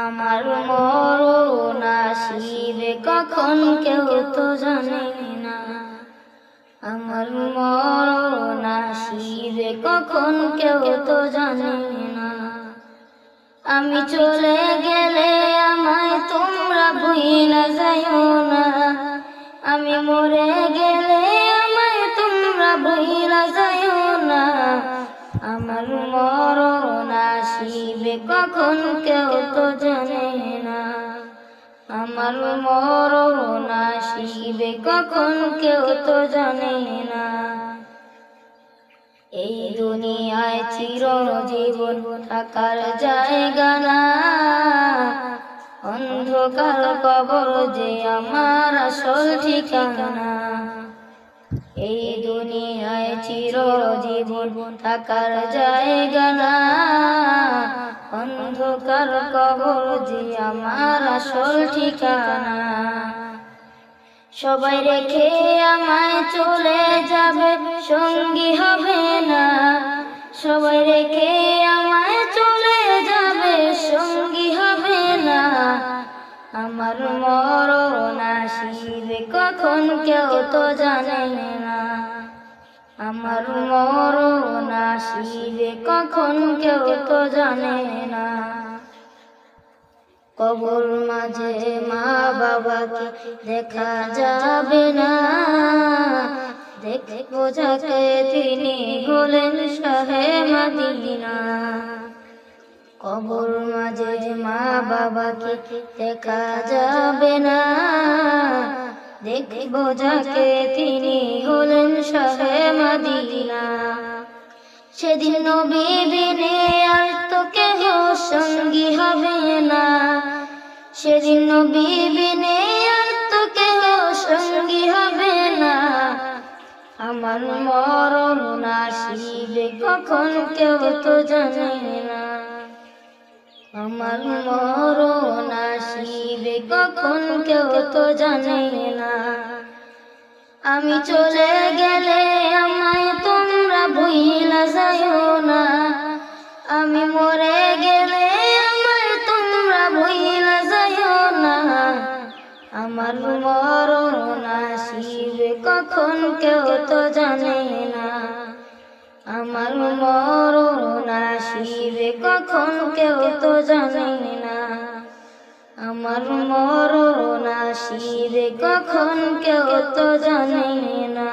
আমার মরণ আসিবে কখন কেউ তো জানে না। আমার মরণ আসিবে কখন কেউ তো জানে না। আমি চলে গেলে আমায় তোমরা ভুইলা যাইও না। আমি মরে গেলে আমায় তোমরা ভুইলা যাইও না। আমার মরণ আসিবে কখন কেউ তো জানে না। আমার মরণ আসিবে কখন কেউ তো জানে না। এই দুনিয়ায় চিরজীবন থাকার জায়গা না। অন্ধকার কবর যে আমার আসল ঠিকানা। এই দুনিয়ায় চিরজীবন থাকার জায়গা না। অন্ধকার কবর যে আমার আসল ঠিকানা। সবাই রেখে আমায় চলে যাবে, সঙ্গী হবে না। সবাই রেখে আমায় চলে যাবে, সঙ্গী হবে না। আমার মরণ আসিবে কখন কেউ তো জানে না। আমার মরণ আসিবে কখন কেউ তো জানে না। কবর মাঝে মা বাবাকে দেখা যাবে না। দেখবো যাকে তিনি হলেন শাহে মদিনা। কবর মাঝে মা বাবাকে দেখা যাবে না। দেখবো যাকে তিনি হলেন শাহে মদিনা। সেদিন নবী বিনে আর তো কেহ সঙ্গী হবে না। সেদিন নবী বিনে আর তো কেহ সঙ্গী হবে না। আমার মরণ আসিবে কখন কেউ তো জানে না। আমার মরণ আসিবে কখন কেউ তো জানে না। আমি চলে গেলে আমায় তোমরা ভুইলা যাইও না। আমি মরে গেলে আমায় তোমরা ভুইলা যাইও না। আমার মরণ আসিবে কখন কেউ তো জানে না। আমার মরণ আসিবে কখন কেউ তো জানে না। আমার মরণ আসিবে কখন কেউ তো জানে না।